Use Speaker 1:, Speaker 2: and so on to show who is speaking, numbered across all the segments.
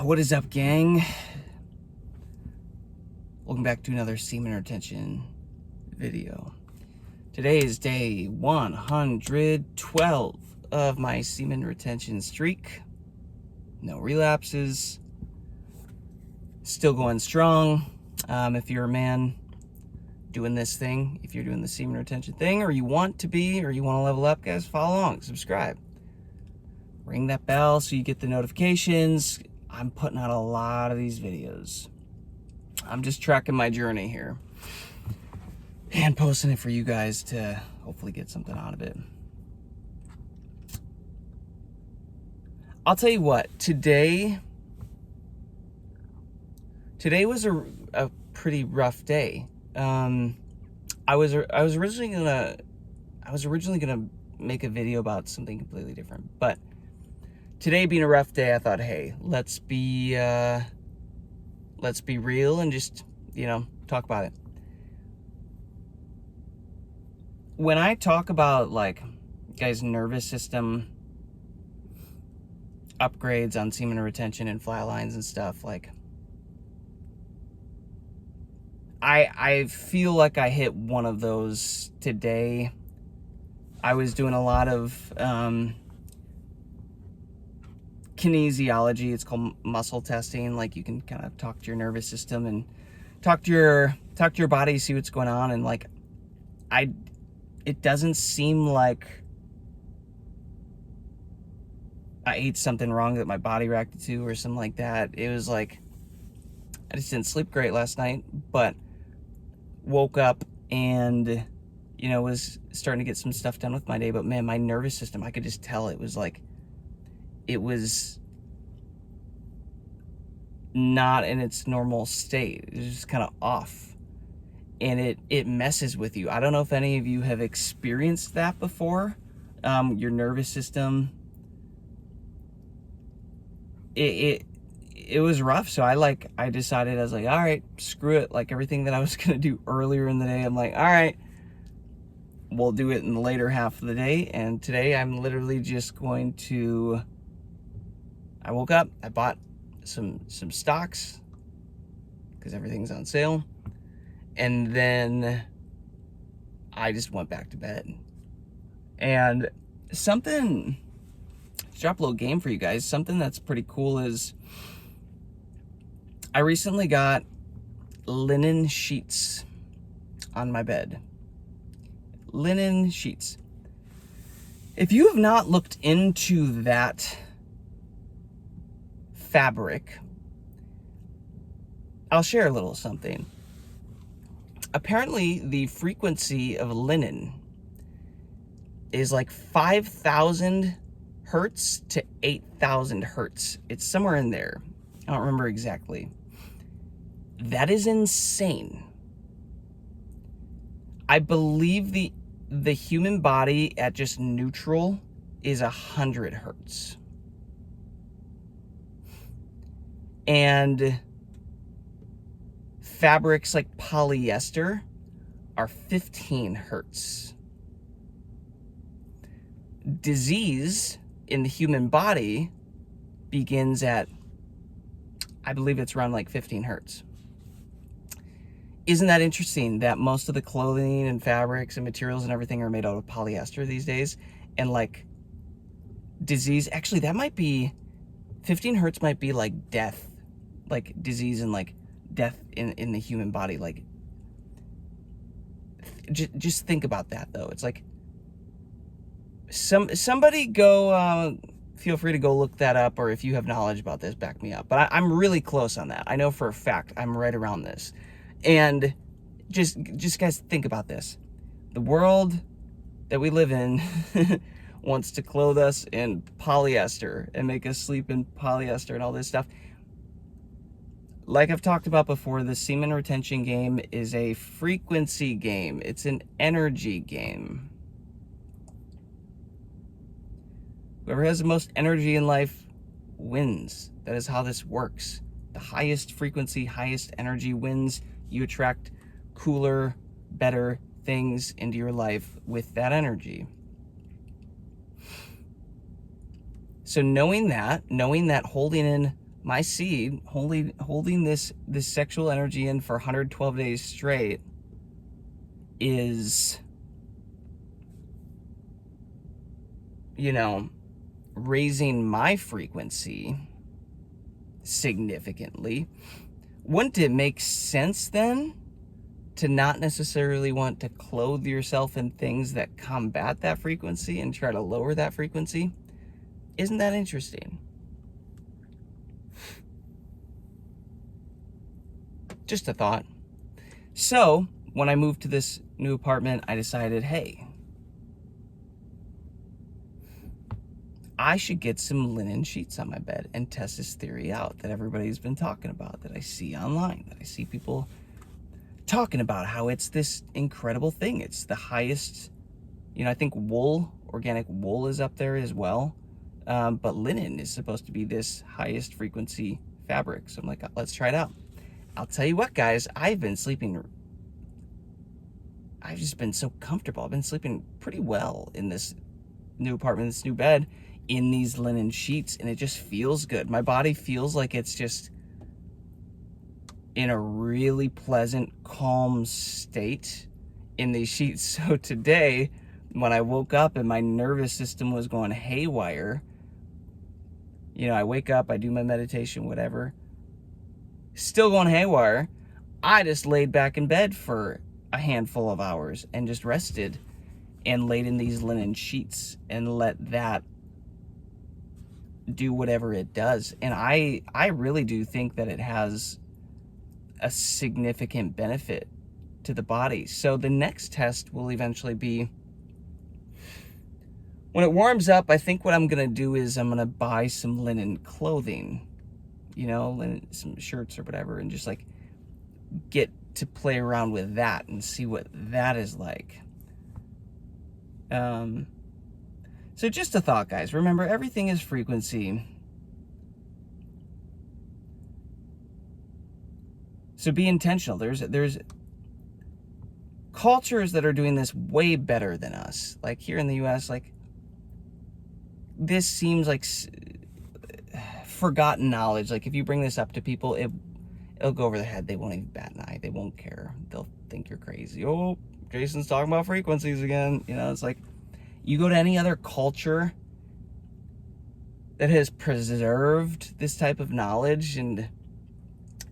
Speaker 1: What is up, gang? Welcome back to another semen retention video. Today is day 112 of my semen retention streak. No relapses. Still going strong. If you're a man doing this thing, if you're doing the semen retention thing, or you want to be, or you want to level up, guys, follow along, subscribe. Ring that bell so you get the notifications. I'm putting out a lot of these videos. I'm just tracking my journey here and posting it for you guys to hopefully get something out of it. I'll tell you what, today was a pretty rough day. I was originally gonna make a video about something completely different, but today being a rough day, I thought, hey, let's be real and just, talk about it. When I talk about, like, guys' nervous system upgrades on semen retention and flat lines and stuff, like, I feel like I hit one of those today. I was doing a lot of kinesiology. It's called muscle testing. Like, you can kind of talk to your nervous system and talk to your body, see what's going on. And like, it doesn't seem like I ate something wrong that my body reacted to or something like that. It was like, I just didn't sleep great last night, but woke up and, was starting to get some stuff done with my day. But man, my nervous system, I could just tell it was not in its normal state. It was just kind of off. And it messes with you. I don't know if any of you have experienced that before. Your nervous system, it was rough. So I decided, I was like, all right, screw it. Like, everything that I was going to do earlier in the day, I'm like, all right, we'll do it in the later half of the day. And today I'm literally just going to, I woke up, I bought some stocks because everything's on sale. And then I just went back to bed. And something, to drop a little game for you guys, something that's pretty cool is I recently got linen sheets on my bed. Linen sheets. If you have not looked into that fabric, I'll share a little something. Apparently, the frequency of linen is like 5,000 hertz to 8,000 hertz. It's somewhere in there. I don't remember exactly. That is insane. I believe the human body at just neutral is 100 hertz. And fabrics like polyester are 15 hertz. Disease in the human body begins at, I believe it's around like 15 hertz. Isn't that interesting that most of the clothing and fabrics and materials and everything are made out of polyester these days? And like, disease, actually that might be, 15 hertz might be like death, like disease and like death in the human body. Like, just think about that though. It's like, somebody go, feel free to go look that up, or if you have knowledge about this, back me up. But I'm really close on that. I know for a fact I'm right around this. And just guys, think about this. The world that we live in wants to clothe us in polyester and make us sleep in polyester and all this stuff. Like I've talked about before, the semen retention game is a frequency game. It's an energy game. Whoever has the most energy in life wins. That is how this works. The highest frequency, highest energy wins. You attract cooler, better things into your life with that energy. So knowing that holding in my seed holding this sexual energy in for 112 days straight is, you know, raising my frequency significantly. Wouldn't it make sense then to not necessarily want to clothe yourself in things that combat that frequency and try to lower that frequency? Isn't that interesting? Just a thought. So when I moved to this new apartment, I decided, hey, I should get some linen sheets on my bed and test this theory out that everybody's been talking about, that I see online, that I see people talking about, how it's this incredible thing. It's the highest, I think wool, organic wool is up there as well. But linen is supposed to be this highest frequency fabric. So I'm like, let's try it out. I'll tell you what, guys, I've just been so comfortable. I've been sleeping pretty well in this new apartment, this new bed, in these linen sheets, and it just feels good. My body feels like it's just in a really pleasant, calm state in these sheets. So today, when I woke up and my nervous system was going haywire, I wake up, I do my meditation, whatever, still going haywire, I just laid back in bed for a handful of hours and just rested and laid in these linen sheets and let that do whatever it does. And I really do think that it has a significant benefit to the body. So the next test will eventually be, when it warms up, I think what I'm gonna do is I'm gonna buy some linen clothing, linen, some shirts or whatever, and just like get to play around with that and see what that is like. So just a thought, guys. Remember, everything is frequency. So be intentional. There's cultures that are doing this way better than us. Like here in the US, like this seems like forgotten knowledge. Like if you bring this up to people, it'll go over their head. They won't even bat an eye. They won't care. They'll think you're crazy. Oh, Jason's talking about frequencies again. It's like, you go to any other culture that has preserved this type of knowledge and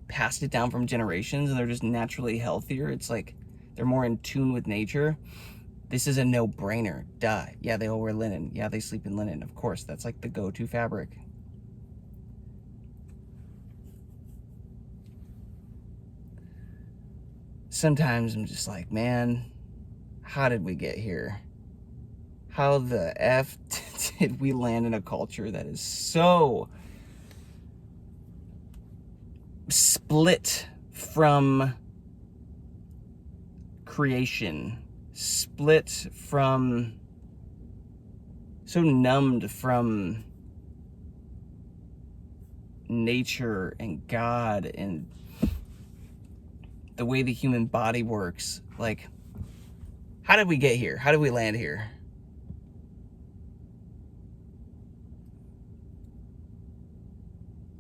Speaker 1: passed it down from generations, and they're just naturally healthier. It's like they're more in tune with nature. This is a no-brainer. Duh. Yeah, they all wear linen. Yeah, they sleep in linen. Of course, that's like the go-to fabric. Sometimes I'm just like, man, how did we get here? How the F did we land in a culture that is so split from creation, split from, so numbed from nature and God and the way the human body works? Like, how did we get here? How did we land here?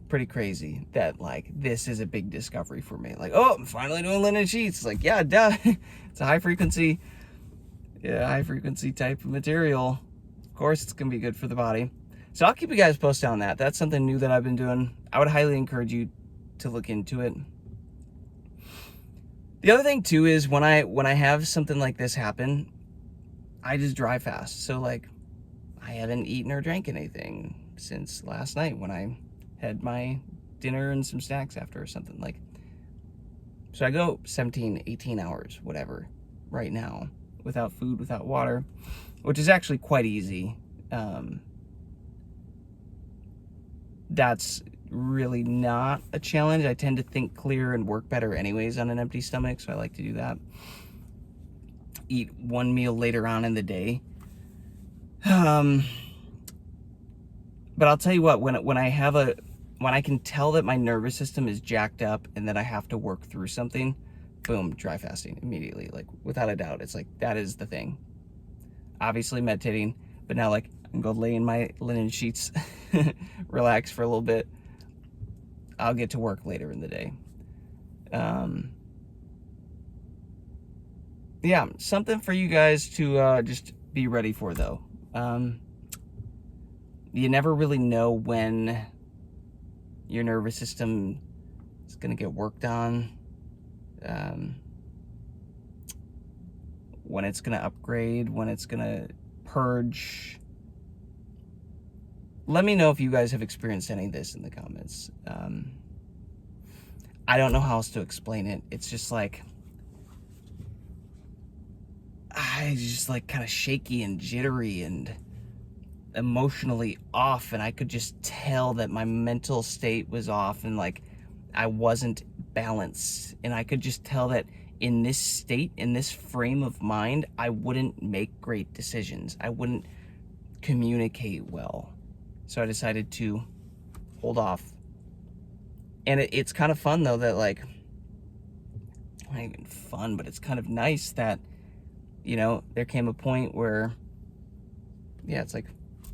Speaker 1: Pretty crazy that like this is a big discovery for me. Like, oh, I'm finally doing linen sheets. Like, yeah, duh. It's a high frequency type of material. Of course it's gonna be good for the body. So I'll keep you guys posted on that. That's something new that I've been doing. I would highly encourage you to look into it. The other thing too is when I have something like this happen, I just drive fast. So like, I haven't eaten or drank anything since last night when I had my dinner and some snacks after or something. Like, so I go 17, 18 hours, whatever, right now, without food, without water, which is actually quite easy. That's really not a challenge. I tend to think clear and work better anyways on an empty stomach, so I like to do that. Eat one meal later on in the day. But I'll tell you what, when I can tell that my nervous system is jacked up and that I have to work through something, boom, dry fasting immediately. Like, without a doubt, it's like, that is the thing. Obviously meditating, but now like, I can go lay in my linen sheets, relax for a little bit. I'll get to work later in the day. Yeah, something for you guys to just be ready for, though. You never really know when your nervous system is going to get worked on, when it's going to upgrade, when it's going to purge. Let me know if you guys have experienced any of this in the comments. I don't know how else to explain it. It's just like, I just like kind of shaky and jittery and emotionally off, and I could just tell that my mental state was off and like I wasn't balanced, and I could just tell that in this state, in this frame of mind, I wouldn't make great decisions. I wouldn't communicate well. So I decided to hold off. And it's kind of fun though that like, not even fun, but it's kind of nice that, you know, there came a point where, yeah, it's like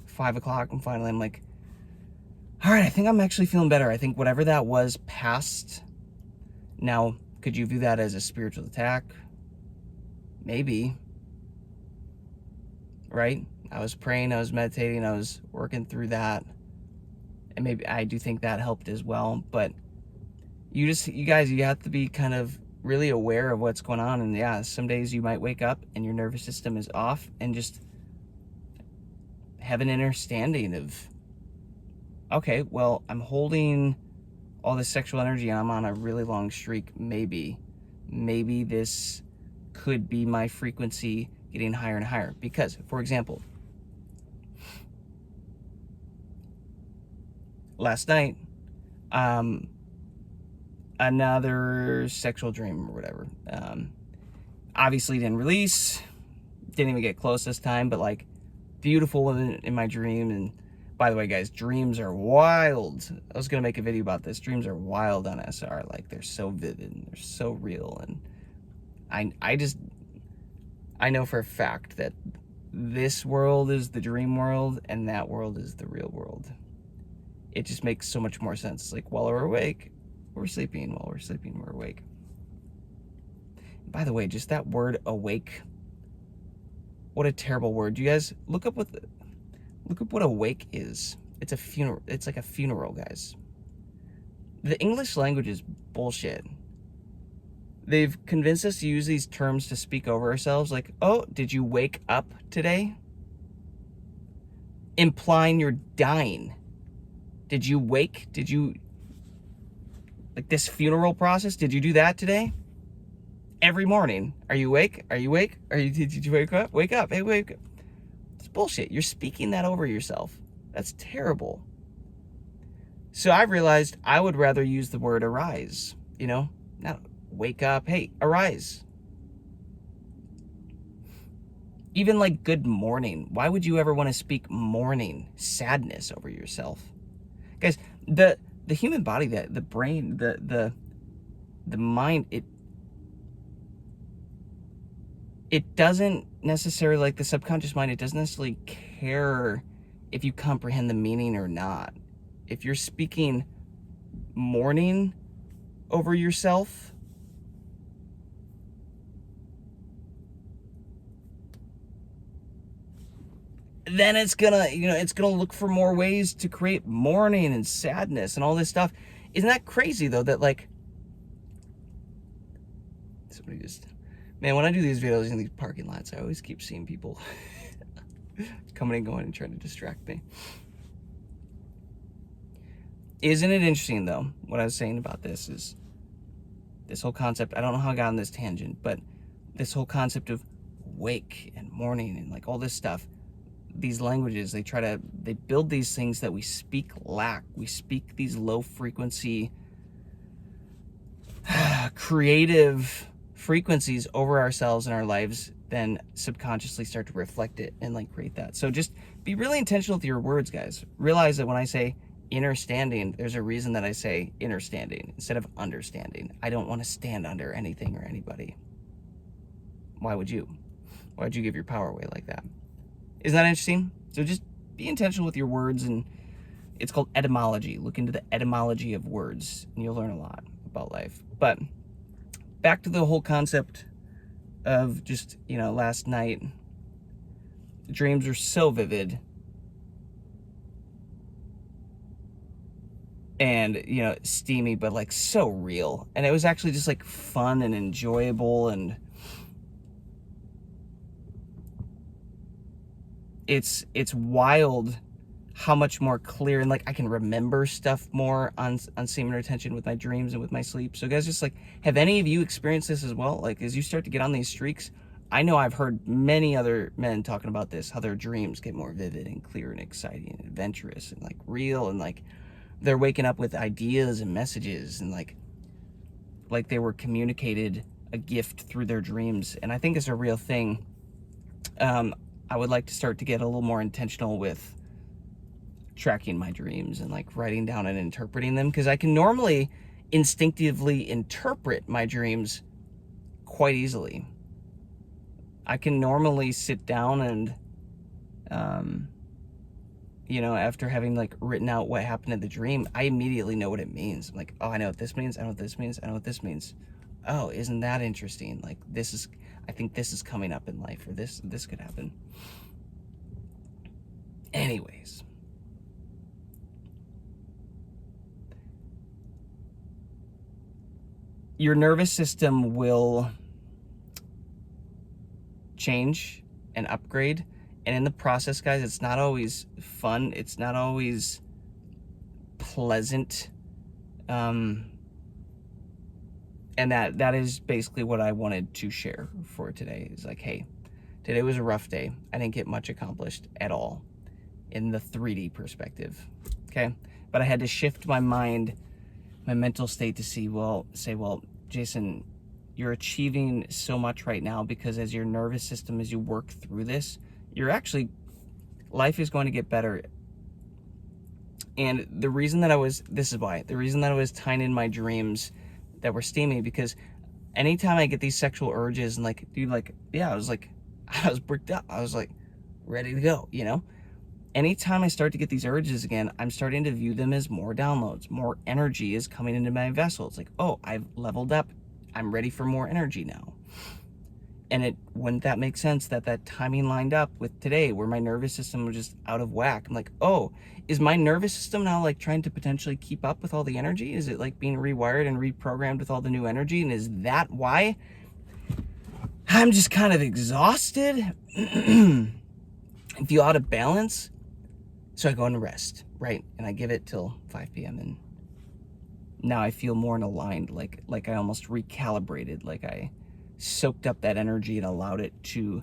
Speaker 1: 5 o'clock and finally I'm like, all right, I think I'm actually feeling better. I think whatever that was passed. Now, could you view that as a spiritual attack? Maybe. Right? I was praying, I was meditating, I was working through that. And maybe I do think that helped as well. But you guys, you have to be kind of really aware of what's going on. And yeah, some days you might wake up and your nervous system is off, and just have an understanding of, okay, well, I'm holding all this sexual energy and I'm on a really long streak. Maybe this could be my frequency getting higher and higher. Because, for example, last night, another sexual dream or whatever. Obviously didn't release, didn't even get close this time, but like, beautiful woman in my dream. And by the way, guys, dreams are wild. I was gonna make a video about this. Dreams are wild on SR. Like, they're so vivid and they're so real. And I know for a fact that this world is the dream world and that world is the real world. It just makes so much more sense. It's like, while we're awake, we're sleeping. While we're sleeping, we're awake. By the way, just that word awake, what a terrible word. You guys look up what awake is. It's a funeral. It's like a funeral, guys. The English language is bullshit. They've convinced us to use these terms to speak over ourselves, like, oh, did you wake up today? Implying you're dying. Did you wake? Did you, like, this funeral process, did you do that today? Every morning. Are you awake? Are you awake? Did you wake up? Wake up. Hey, wake up. It's bullshit. You're speaking that over yourself. That's terrible. So I've realized I would rather use the word arise, you know? Not wake up. Hey, arise. Even like good morning. Why would you ever want to speak morning sadness over yourself? Guys, the human body, the brain, the mind, it doesn't necessarily, like the subconscious mind, it doesn't necessarily care if you comprehend the meaning or not. If you're speaking morning over yourself, then it's gonna, you know, it's gonna look for more ways to create mourning and sadness and all this stuff. Isn't that crazy though, that like, somebody just, man, when I do these videos in these parking lots, I always keep seeing people coming and going and trying to distract me. Isn't it interesting though, what I was saying about this is, this whole concept, I don't know how I got on this tangent, but this whole concept of wake and morning and like all this stuff, these languages, they build these things that we speak lack. We speak these low frequency, creative frequencies over ourselves and our lives, then subconsciously start to reflect it and like create that. So just be really intentional with your words, guys. Realize that when I say inner standing, there's a reason that I say inner standing instead of understanding. I don't want to stand under anything or anybody. Why would you? Why would you give your power away like that? Isn't that interesting? So just be intentional with your words and It's called etymology. Look into the etymology of words, and you'll learn a lot about life. But back to the whole concept of just, last night, dreams are so vivid. And, steamy, but like so real. And it was actually just like fun and enjoyable, and it's wild how much more clear, and like I can remember stuff more on semen retention with my dreams and with my sleep. So guys, just like, have any of you experienced this as well? Like, as you start to get on these streaks, I know I've heard many other men talking about this, how their dreams get more vivid and clear and exciting and adventurous and like real, and like they're waking up with ideas and messages, and like they were communicated a gift through their dreams. And I think it's a real thing. I would like to start to get a little more intentional with tracking my dreams and like writing down and interpreting them, because I can normally instinctively interpret my dreams quite easily. I can normally sit down and after having like written out what happened in the dream, I immediately know what it means. I'm like, oh, I know what this means, I know what this means, I know what this means. Oh, isn't that interesting? Like, I think this is coming up in life, or this could happen. Anyways, your nervous system will change and upgrade, and in the process, guys, it's not always fun, it's not always pleasant, and that is basically what I wanted to share for today. Is like, hey, today was a rough day. I didn't get much accomplished at all in the 3D perspective, okay? But I had to shift my mind, my mental state, to say, well, Jason, you're achieving so much right now, because as your nervous system, as you work through this, life is going to get better. And the reason that I was tying in my dreams that were steamy, because anytime I get these sexual urges, and like, dude, like, yeah, I was bricked up. I was like ready to go, Anytime I start to get these urges again, I'm starting to view them as more downloads, more energy is coming into my vessel. It's like, oh, I've leveled up. I'm ready for more energy now. And wouldn't that make sense that timing lined up with today, where my nervous system was just out of whack? I'm like, oh, is my nervous system now like trying to potentially keep up with all the energy? Is it like being rewired and reprogrammed with all the new energy? And is that why I'm just kind of exhausted and feel out of balance? So I go and rest, right? And I give it till 5 p.m. and now I feel more aligned, like I almost recalibrated, like I soaked up that energy and allowed it to,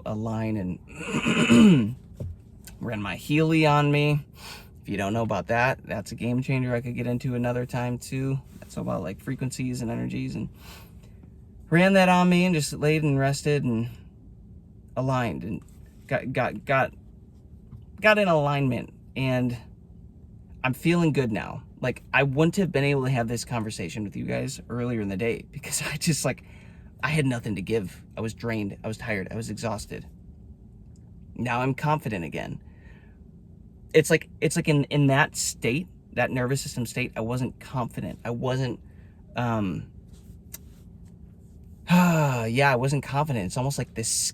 Speaker 1: align, and ran my Healy on me. If you don't know about that, that's a game changer I could get into another time too. That's all about like frequencies and energies, and ran that on me and just laid and rested and aligned and got in alignment, and I'm feeling good now. Like, I wouldn't have been able to have this conversation with you guys earlier in the day, because I just I had nothing to give. I was drained, I was tired, I was exhausted. Now I'm confident again. It's like in that state, that nervous system state, I wasn't confident. I wasn't I wasn't confident. It's almost like this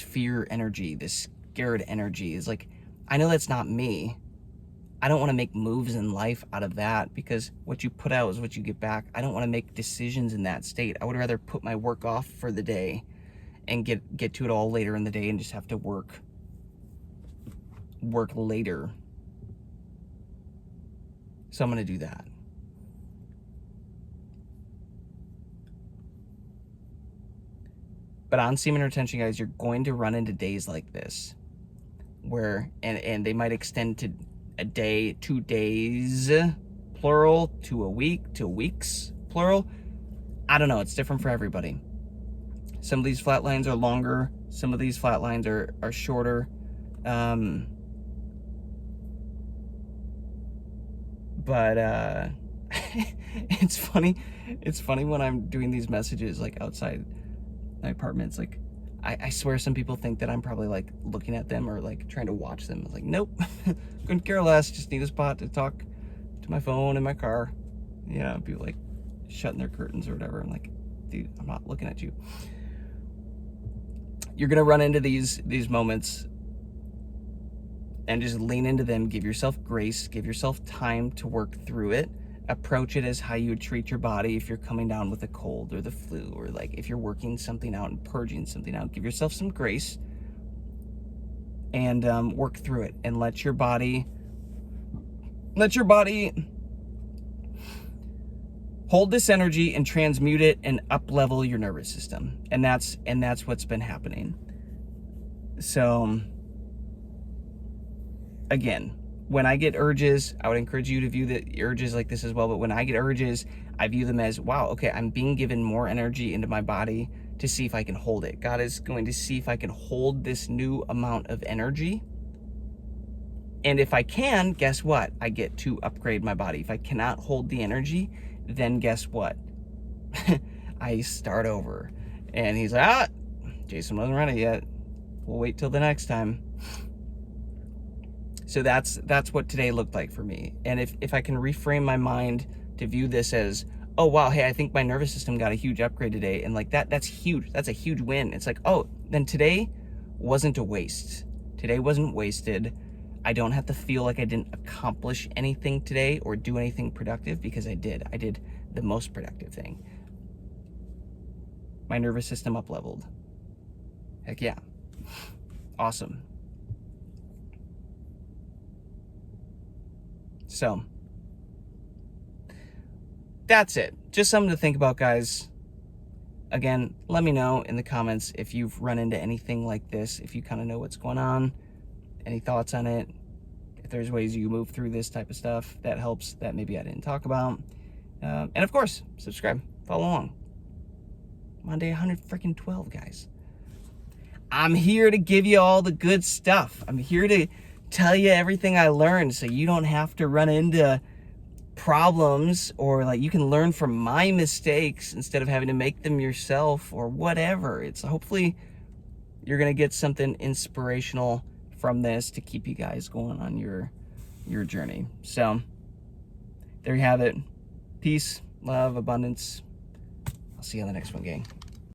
Speaker 1: fear energy, this scared energy is like, I know that's not me. I don't want to make moves in life out of that, because what you put out is what you get back. I don't want to make decisions in that state. I would rather put my work off for the day and get to it all later in the day, and just have to work later. So I'm going to do that. But on semen retention, guys, you're going to run into days like this where, and they might extend to a day, 2 days, plural, to a week, to weeks, plural. I don't know. It's different for everybody. Some of these flat lines are longer. Some of these flat lines are shorter. But it's funny. It's funny when I'm doing these messages like outside my apartment. It's like I swear some people think that I'm probably like looking at them or like trying to watch them. I was like, nope, couldn't care less. Just need a spot to talk to my phone in my car. You know, people like shutting their curtains or whatever. I'm like, dude, I'm not looking at you. You're gonna run into these moments and just lean into them. Give yourself grace, give yourself time to work through it. Approach it as how you would treat your body if you're coming down with a cold or the flu, or like if you're working something out and purging something out. Give yourself some grace and work through it, and let your body hold this energy and transmute it and up level your nervous system. And that's what's been happening. So again, when I get urges, I would encourage you to view the urges like this as well. But when I get urges, I view them as, wow, okay, I'm being given more energy into my body to see if I can hold it. God is going to see if I can hold this new amount of energy. And if I can, guess what? I get to upgrade my body. If I cannot hold the energy, then guess what? I start over. And he's like, Jason wasn't ready yet. We'll wait till the next time. So that's what today looked like for me. And if I can reframe my mind to view this as, oh wow, hey, I think my nervous system got a huge upgrade today, and like that's huge. That's a huge win. It's like, oh, then today wasn't a waste. Today wasn't wasted. I don't have to feel like I didn't accomplish anything today or do anything productive, because I did. I did the most productive thing. My nervous system up leveled. Heck yeah. Awesome. So that's it. Just something to think about, guys. Again, let me know in the comments if you've run into anything like this, if you kind of know what's going on, any thoughts on it, if there's ways you move through this type of stuff that helps that maybe I didn't talk about. And of course, subscribe, follow along. I'm on day 112, guys. I'm here to give you all the good stuff. I'm here to tell you everything I learned, so you don't have to run into problems, or like you can learn from my mistakes instead of having to make them yourself or whatever. It's hopefully you're gonna get something inspirational from this to keep you guys going on your journey. So there you have it. Peace, love, abundance. I'll see you on the next one, gang.